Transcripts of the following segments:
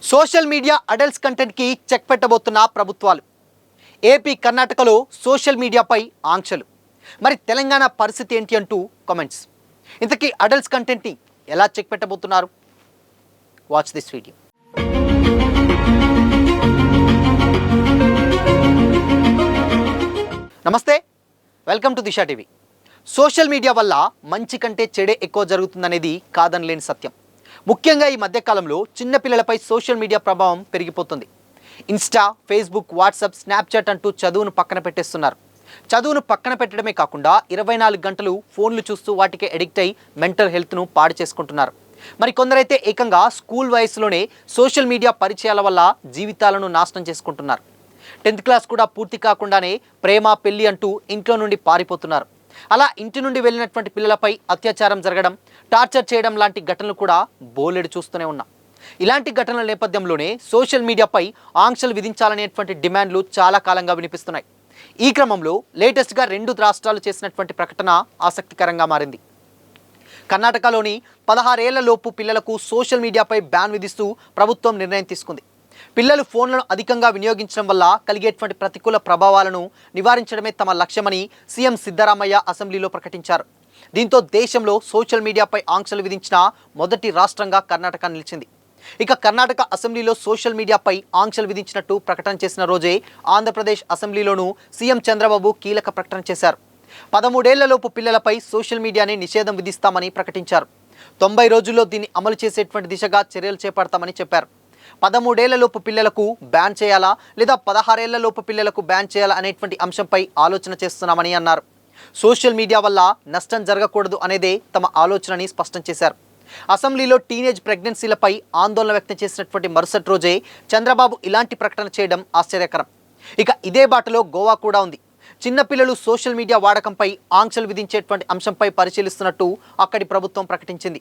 Social media adults కంటెంట్కి check పెట్టబోతున్న ప్రభుత్వాలు. AP కర్ణాటకలో social మీడియాపై ఆంక్షలు. మరి తెలంగాణ పరిస్థితి ఏంటి అంటూ కామెంట్స్. ఇంతకీ అడల్ట్స్ కంటెంట్ని ఎలా చెక్ పెట్టబోతున్నారు? Watch this video. నమస్తే, welcome to Disha TV. Social media వల్ల మంచి కంటే చెడే ఎక్కువ జరుగుతుందనేది కాదనలేని సత్యం. ముఖ్యంగా ఈ మధ్యకాలంలో చిన్నపిల్లలపై సోషల్ మీడియా ప్రభావం పెరిగిపోతుంది. ఇన్స్టా, ఫేస్బుక్, వాట్సాప్, స్నాప్చాట్ అంటూ చదువును పక్కన పెట్టేస్తున్నారు. చదువును పక్కన పెట్టడమే కాకుండా 24 గంటలు ఫోన్లు చూస్తూ వాటికి అడిక్ట్ అయి మెంటల్ హెల్త్ను పాడు చేసుకుంటున్నారు. మరి కొందరైతే ఏకంగా స్కూల్ వయసులోనే సోషల్ మీడియా పరిచయాల వల్ల జీవితాలను నాశనం చేసుకుంటున్నారు. 10th క్లాస్ కూడా పూర్తి కాకుండానే ప్రేమ, పెళ్లి అంటూ ఇంట్లో నుండి పారిపోతున్నారు. అలా ఇంటి నుండి వెళ్ళినటువంటి పిల్లలపై అత్యాచారం జరగడం, టార్చర్ చేయడం లాంటి ఘటనలు కూడా బోలెడు చూస్తూనే ఉన్నాం. ఇలాంటి ఘటనల నేపథ్యంలోనే సోషల్ మీడియాపై ఆంక్షలు విధించాలనేటువంటి డిమాండ్లు చాలా కాలంగా వినిపిస్తున్నాయి. ఈ క్రమంలో లేటెస్ట్గా 2 రాష్ట్రాలు చేసినటువంటి ప్రకటన ఆసక్తికరంగా మారింది. కర్ణాటకలోని 16 ఏళ్ల లోపు పిల్లలకు సోషల్ మీడియాపై బ్యాన్ విధిస్తూ ప్రభుత్వం నిర్ణయం తీసుకుంది. పిల్లలు ఫోన్లను అధికంగా వినియోగించడం వల్ల కలిగేటువంటి ప్రతికూల ప్రభావాలను నివారించడమే తమ లక్ష్యమని సీఎం సిద్ధరామయ్య అసెంబ్లీలో ప్రకటించారు. దీంతో దేశంలో సోషల్ మీడియాపై ఆంక్షలు విధించిన మొదటి రాష్ట్రంగా కర్ణాటక నిలిచింది. ఇక కర్ణాటక అసెంబ్లీలో సోషల్ మీడియాపై ఆంక్షలు విధించినట్టు ప్రకటన చేసిన రోజే ఆంధ్రప్రదేశ్ అసెంబ్లీలోనూ సీఎం చంద్రబాబు కీలక ప్రకటన చేశారు. 13 ఏళ్లలోపు పిల్లలపై సోషల్ మీడియాని నిషేధం విధిస్తామని ప్రకటించారు. 90 రోజుల్లో దీన్ని అమలు చేసేటువంటి దిశగా చర్యలు చేపడతామని చెప్పారు. 13 ఏళ్లలోపు పిల్లలకు బ్యాన్ చేయాలా లేదా 16 ఏళ్లలోపు పిల్లలకు బ్యాన్ చేయాలా అనేటువంటి అంశంపై ఆలోచన చేస్తున్నామని అన్నారు. సోషల్ మీడియా వల్ల నష్టం జరగకూడదు అనేదే తమ ఆలోచనని స్పష్టం చేశారు. అసెంబ్లీలో టీనేజ్ ప్రెగ్నెన్సీలపై ఆందోళన వ్యక్తం చేసినటువంటి మరుసటి రోజే చంద్రబాబు ఇలాంటి ప్రకటన చేయడం ఆశ్చర్యకరం. ఇక ఇదే బాటలో గోవా కూడా ఉంది. చిన్నపిల్లలు సోషల్ మీడియా వాడకంపై ఆంక్షలు విధించేటువంటి అంశంపై పరిశీలిస్తున్నట్టు అక్కడి ప్రభుత్వం ప్రకటించింది.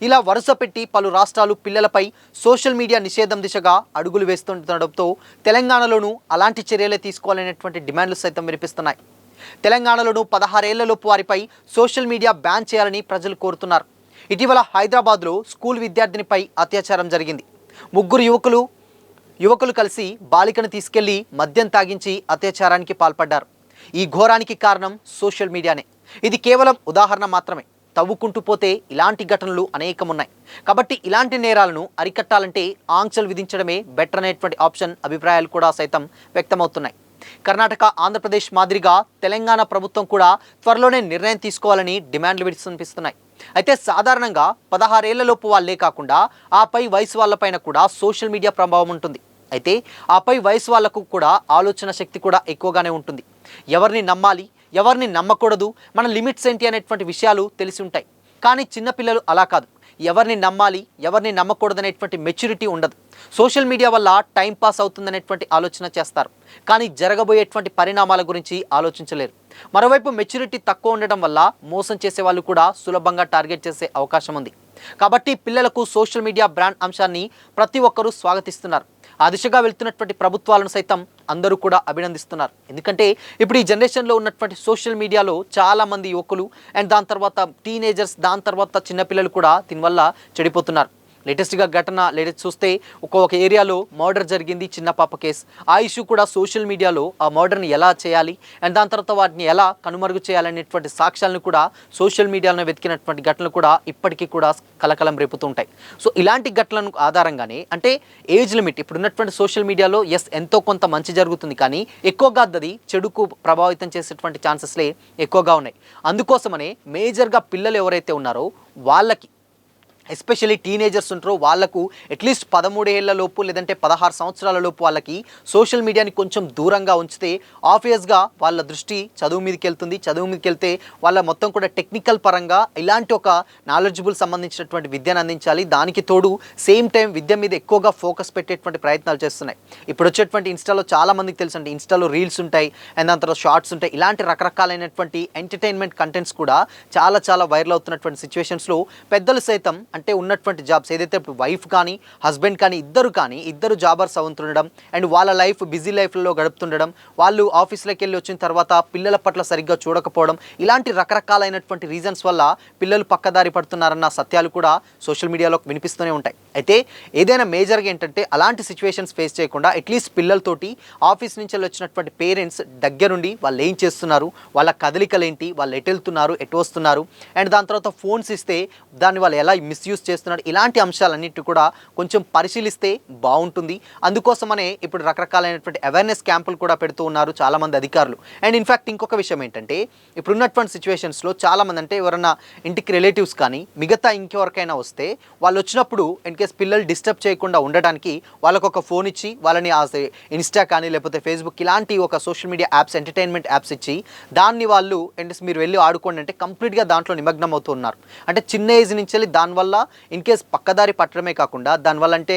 ఇలా వరుస పెట్టి పలు రాష్ట్రాలు పిల్లలపై సోషల్ మీడియా నిషేధం దిశగా అడుగులు వేస్తుండటంతో తెలంగాణలోనూ అలాంటి చర్యలే తీసుకోవాలనేటువంటి డిమాండ్లు సైతం వినిపిస్తున్నాయి. తెలంగాణలోనూ 16 ఏళ్లలోపు వారిపై సోషల్ మీడియా బ్యాన్ చేయాలని ప్రజలు కోరుతున్నారు. ఇటీవల హైదరాబాద్లో స్కూల్ విద్యార్థినిపై అత్యాచారం జరిగింది. 3 యువకులు కలిసి బాలికను తీసుకెళ్లి మద్యం తాగించి అత్యాచారానికి పాల్పడ్డారు. ఈ ఘోరానికి కారణం సోషల్ మీడియానే. ఇది కేవలం ఉదాహరణ మాత్రమే. తవ్వుకుంటూ పోతే ఇలాంటి ఘటనలు అనేకం ఉన్నాయి. కాబట్టి ఇలాంటి నేరాలను అరికట్టాలంటే ఆంక్షలు విధించడమే బెటర్ అనేటువంటి ఆప్షన్ అభిప్రాయాలు కూడా సైతం వ్యక్తమవుతున్నాయి. కర్ణాటక, ఆంధ్రప్రదేశ్ మాదిరిగా తెలంగాణ ప్రభుత్వం కూడా త్వరలోనే నిర్ణయం తీసుకోవాలని డిమాండ్లు వినిపిస్తున్నాయి. అయితే సాధారణంగా 16 ఏళ్లలోపు వాళ్ళే కాకుండా ఆపై వయసు వాళ్ళపైన కూడా సోషల్ మీడియా ప్రభావం ఉంటుంది. అయితే ఆపై వయసు వాళ్లకు కూడా ఆలోచన శక్తి కూడా ఎక్కువగానే ఉంటుంది. ఎవరిని నమ్మాలి, ఎవరిని నమ్మకూడదు, మన లిమిట్స్ ఏంటి అనేటువంటి విషయాలు తెలిసి ఉంటాయి. కానీ చిన్నపిల్లలు అలా కాదు. ఎవరిని నమ్మాలి, ఎవరిని నమ్మకూడదనేటువంటి మెచ్యూరిటీ ఉండదు. సోషల్ మీడియా వల్ల టైంపాస్ అవుతుందనేటువంటి ఆలోచన చేస్తారు. కానీ జరగబోయేటువంటి పరిణామాల గురించి ఆలోచించలేరు. మరోవైపు మెచ్యూరిటీ తక్కువ ఉండడం వల్ల మోసం చేసే వాళ్ళు కూడా సులభంగా టార్గెట్ చేసే అవకాశం ఉంది. కాబట్టి పిల్లలకు సోషల్ మీడియా బ్రాండ్ అంశాన్ని ప్రతి ఒక్కరూ స్వాగతిస్తున్నారు. ఆ దిశగా వెళ్తున్నటువంటి ప్రభుత్వాలను సైతం అందరూ కూడా అభినందిస్తున్నారు. ఎందుకంటే ఇప్పుడు ఈ జనరేషన్లో ఉన్నటువంటి సోషల్ మీడియాలో చాలామంది యువకులు అండ్ దాని తర్వాత టీనేజర్స్, దాని తర్వాత చిన్నపిల్లలు కూడా దీనివల్ల చెడిపోతున్నారు. లేటెస్ట్గా ఘటన చూస్తే ఒక ఏరియాలో మర్డర్ జరిగింది, చిన్న పాప కేసు. ఆ ఇష్యూ కూడా సోషల్ మీడియాలో ఆ మర్డర్ని ఎలా చేయాలి అండ్ దాని తర్వాత వాటిని ఎలా కనుమరుగు చేయాలనేటువంటి సాక్ష్యాలను కూడా సోషల్ మీడియాలో వెతికినటువంటి ఘటనలు కూడా ఇప్పటికీ కూడా కలకలం రేపుతుంటాయి. సో ఇలాంటి ఘటనలకు ఆధారంగానే అంటే ఏజ్ లిమిట్ ఇప్పుడు ఉన్నటువంటి సోషల్ మీడియాలో ఎంతో కొంత మంచి జరుగుతుంది, కానీ ఎక్కువగా అది చెడుకు ప్రభావితం చేసేటువంటి ఛాన్సెస్లే ఎక్కువగా ఉన్నాయి. అందుకోసమనే మేజర్గా పిల్లలు ఎవరైతే ఉన్నారో వాళ్ళకి, ఎస్పెషల్లీ టీనేజర్స్ ఉంటారో వాళ్ళకు అట్లీస్ట్ 13 ఏళ్లలోపు లేదంటే 16 సంవత్సరాల లోపు వాళ్ళకి సోషల్ మీడియాని కొంచెం దూరంగా ఉంచితే ఆబ్వియస్గా వాళ్ళ దృష్టి చదువు మీదకి వెళ్తుంది. చదువు మీదకి వెళ్తే వాళ్ళ మొత్తం కూడా టెక్నికల్ పరంగా ఇలాంటి ఒక నాలెడ్జబుల్ సంబంధించినటువంటి విద్యను అందించాలి. దానికి తోడు సేమ్ టైం విద్య మీద ఎక్కువగా ఫోకస్ పెట్టేటువంటి ప్రయత్నాలు చేస్తున్నాయి. ఇప్పుడు వచ్చేటువంటి ఇన్స్టాలో చాలామందికి తెలుసు అండి, ఇన్స్టాలో రీల్స్ ఉంటాయి అండ్ దాని తర్వాత షార్ట్స్ ఉంటాయి. ఇలాంటి రకరకాలైనటువంటి ఎంటర్టైన్మెంట్ కంటెంట్స్ కూడా చాలా వైరల్ అవుతున్నటువంటి సిచ్యువేషన్స్లో పెద్దలు సైతం అంటే ఉన్నటువంటి జాబ్స్ ఏదైతే ఇప్పుడు వైఫ్ కానీ హస్బెండ్ కానీ ఇద్దరు జాబర్స్ అవుతుండడం అండ్ వాళ్ళ లైఫ్ బిజీ లైఫ్లో గడుపుతుండడం, వాళ్ళు ఆఫీస్లోకి వెళ్ళి వచ్చిన తర్వాత పిల్లల పట్ల సరిగ్గా చూడకపోవడం, ఇలాంటి రకరకాలైనటువంటి రీజన్స్ వల్ల పిల్లలు పక్కదారి పడుతున్నారన్న సత్యాలు కూడా సోషల్ మీడియాలో వినిపిస్తూనే ఉంటాయి. అయితే ఏదైనా మేజర్గా ఏంటంటే అలాంటి సిచ్యువేషన్స్ ఫేస్ చేయకుండా అట్లీస్ట్ పిల్లలతోటి ఆఫీస్ నుంచి వచ్చినటువంటి పేరెంట్స్ దగ్గరుండి వాళ్ళు ఏం చేస్తున్నారు, వాళ్ళ కదలికలు ఏంటి, వాళ్ళు ఎటు వెళ్తున్నారు, ఎటు వస్తున్నారు, అండ్ దాని తర్వాత ఫోన్స్ ఇస్తే దాన్ని వాళ్ళు ఎలా మిస్యూజ్ చేస్తున్నారు, ఇలాంటి అంశాలన్నిటి కూడా కొంచెం పరిశీలిస్తే బాగుంటుంది. అందుకోసమనే ఇప్పుడు రకరకాలైనటువంటి అవేర్నెస్ క్యాంపులు కూడా పెడుతూ ఉన్నారు చాలామంది అధికారులు. అండ్ ఇన్ఫ్యాక్ట్ ఇంకొక విషయం ఏంటంటే ఇప్పుడున్నటువంటి సిచ్యువేషన్స్లో చాలామంది అంటే ఎవరన్నా ఇంటికి రిలేటివ్స్ కానీ మిగతా ఇంకెవరికైనా వస్తే వాళ్ళు వచ్చినప్పుడు ఇన్ కేస్ పిల్లలు డిస్టర్బ్ చేయకుండా ఉండడానికి వాళ్ళకు ఒక ఫోన్ ఇచ్చి వాళ్ళని ఇన్స్టా కానీ లేకపోతే ఫేస్బుక్ ఇలాంటి ఒక social media apps, entertainment apps ఇచ్చి దాన్ని వాళ్ళు మీరు వెళ్ళి ఆడుకోండి అంటే కంప్లీట్గా దాంట్లో నిమగ్నం అవుతున్నారు. అంటే చిన్న ఏజ్ నుంచి వెళ్ళి దానివల్ల ఇన్ కేస్ పక్కదారి పట్టడమే కాకుండా దానివల్ల అంటే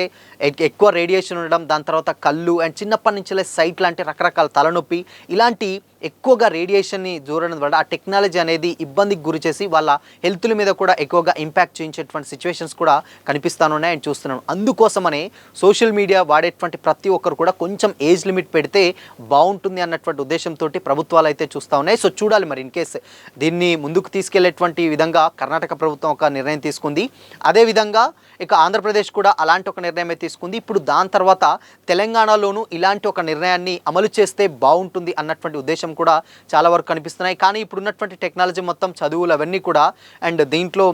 ఎక్కువ రేడియేషన్ ఉండడం, దాని తర్వాత కళ్ళు అండ్ చిన్నప్పటి నుంచి సైట్ లాంటి రకరకాల తలనొప్పి ఇలాంటి ఎక్కువగా రేడియేషన్ని చూడడం వల్ల ఆ టెక్నాలజీ అనేది ఇబ్బందికి గురి చేసి వాళ్ళ హెల్త్ల మీద కూడా ఎక్కువగా ఇంపాక్ట్ చేయించేటువంటి సిచ్యువేషన్స్ కూడా కనిపిస్తానున్నాయి అండ్ చూస్తున్నాను. అందుకోసమనే సోషల్ మీడియా వాడేటువంటి ప్రతి ఒక్కరు కూడా కొంచెం ఏజ్ లిమిట్ పెడితే బాగుంటుంది అన్నటువంటి ఉద్దేశంతో ప్రభుత్వాలు అయితే చూస్తూ ఉన్నాయి. సో చూడాలి మరి ఇన్ కేస్ దీన్ని ముందుకు తీసుకెళ్లేటువంటి విధంగా కర్ణాటక ప్రభుత్వం ఒక నిర్ణయం తీసుకుంది. అదేవిధంగా ఇక ఆంధ్రప్రదేశ్ కూడా అలాంటి ఒక నిర్ణయమే తీసుకుంది. ఇప్పుడు దాని తర్వాత తెలంగాణలోనూ ఇలాంటి ఒక నిర్ణయాన్ని అమలు చేస్తే బాగుంటుంది అన్నటువంటి ఉద్దేశం కూడా చాలా వరకు కనిపిస్తున్నాయి. కానీ ఇప్పుడున్నటువంటి టెక్నాలజీ మొత్తం చదువులు అవన్నీ కూడా అండ్ దీంట్లో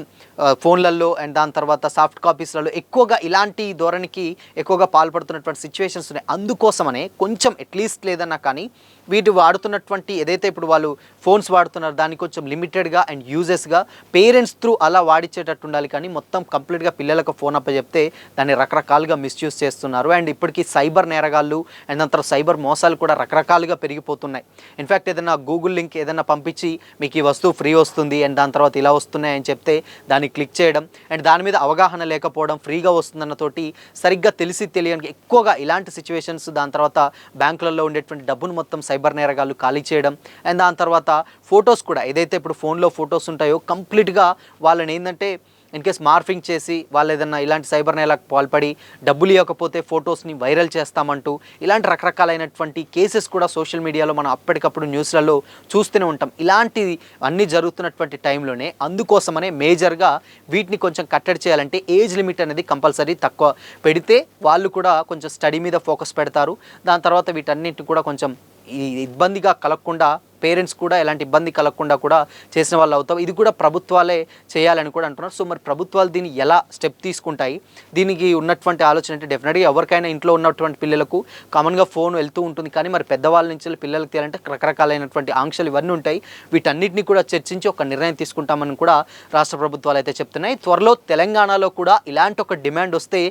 ఫోన్లలో అండ్ దాని తర్వాత సాఫ్ట్ కాపీస్లలో ఎక్కువగా ఇలాంటి ధోరణికి ఎక్కువగా పాల్పడుతున్నటువంటి సిచ్యువేషన్స్ ఉన్నాయి. అందుకోసమనే కొంచెం అట్లీస్ట్ లేదన్నా కానీ వీటి వాడుతున్నటువంటి ఏదైతే ఇప్పుడు వాళ్ళు ఫోన్స్ వాడుతున్నారు దాన్ని కొంచెం లిమిటెడ్గా అండ్ యూజెస్గా పేరెంట్స్ త్రూ అలా వాడిచ్చేటట్టు ఉండాలి. కానీ మొత్తం కంప్లీట్గా పిల్లలకు ఫోన్ అప్పచెప్తే దాన్ని రకరకాలుగా మిస్యూజ్ చేస్తున్నారు. అండ్ ఇప్పటికీ సైబర్ నేరగాళ్ళు అండ్ దాని తర్వాత సైబర్ మోసాలు కూడా రకరకాలుగా పెరిగిపోతున్నాయి. ఇన్ఫ్యాక్ట్ ఏదైనా గూగుల్ లింక్ ఏదైనా పంపించి మీకు ఈ వస్తువు ఫ్రీ వస్తుంది అండ్ దాని తర్వాత ఇలా వస్తున్నాయి అని చెప్తే దాన్ని క్లిక్ చేయడం అండ్ దాని మీద అవగాహన లేకపోవడం, ఫ్రీగా వస్తుందన్నతోటి సరిగ్గా తెలిసి తెలియని ఎక్కువగా ఇలాంటి సిచ్యువేషన్స్, దాని తర్వాత బ్యాంకులలో ఉండేటువంటి డబ్బును మొత్తం సైబర్ నేరగాళ్ళు ఖాళీ చేయడం అండ్ దాని తర్వాత ఫొటోస్ కూడా ఏదైతే ఇప్పుడు ఫోన్లో ఫొటోస్ ఉంటాయో కంప్లీట్గా వాళ్ళని ఏంటంటే ఇన్ కేస్ మార్ఫింగ్ చేసి వాళ్ళు ఏదన్నా ఇలాంటి సైబర్ నేలకు పాల్పడి డబ్బులు ఇవ్వకపోతే ఫొటోస్ని వైరల్ చేస్తామంటూ ఇలాంటి రకరకాలైనటువంటి కేసెస్ కూడా సోషల్ మీడియాలో మనం అప్పటికప్పుడు న్యూస్లలో చూస్తూనే ఉంటాం. ఇలాంటి అన్నీ జరుగుతున్నటువంటి టైంలోనే అందుకోసమనే మేజర్గా వీటిని కొంచెం కట్టడి చేయాలంటే ఏజ్ లిమిట్ అనేది కంపల్సరీ తక్కువ పెడితే వాళ్ళు కూడా కొంచెం స్టడీ మీద ఫోకస్ పెడతారు. దాని తర్వాత వీటన్నిటిని కూడా కొంచెం ఈ ఇబ్బందిగా కలగకుండా పేరెంట్స్ కూడా ఎలాంటి ఇబ్బంది కలగకుండా కూడా చేసిన వాళ్ళు అవుతాం. ఇది కూడా ప్రభుత్వాలే చేయాలని కూడా అంటున్నారు. సో మరి ప్రభుత్వాలు దీన్ని ఎలా స్టెప్ తీసుకుంటాయి, దీనికి ఉన్నటువంటి ఆలోచన అంటే డెఫినెట్గా ఎవరికైనా ఇంట్లో ఉన్నటువంటి పిల్లలకు కామన్గా ఫోన్ వెళ్తూ ఉంటుంది. కానీ మరి పెద్దవాళ్ళ నుంచి పిల్లలకి తీయాలంటే రకరకాలైనటువంటి ఆంక్షలు ఇవన్నీ ఉంటాయి. వీటన్నిటిని కూడా చర్చించి ఒక నిర్ణయం తీసుకుంటామని కూడా రాష్ట్ర ప్రభుత్వాలు అయితే చెప్తున్నాయి. త్వరలో తెలంగాణలో కూడా ఇలాంటి ఒక డిమాండ్ వస్తే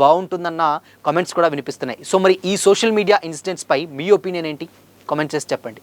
బాగుంటుందన్న కామెంట్స్ కూడా వినిపిస్తున్నాయి. సో మరి ఈ సోషల్ మీడియా ఇన్సిడెంట్స్పై మీ ఒపీనియన్ ఏంటి? కామెంట్ చేసి చెప్పండి.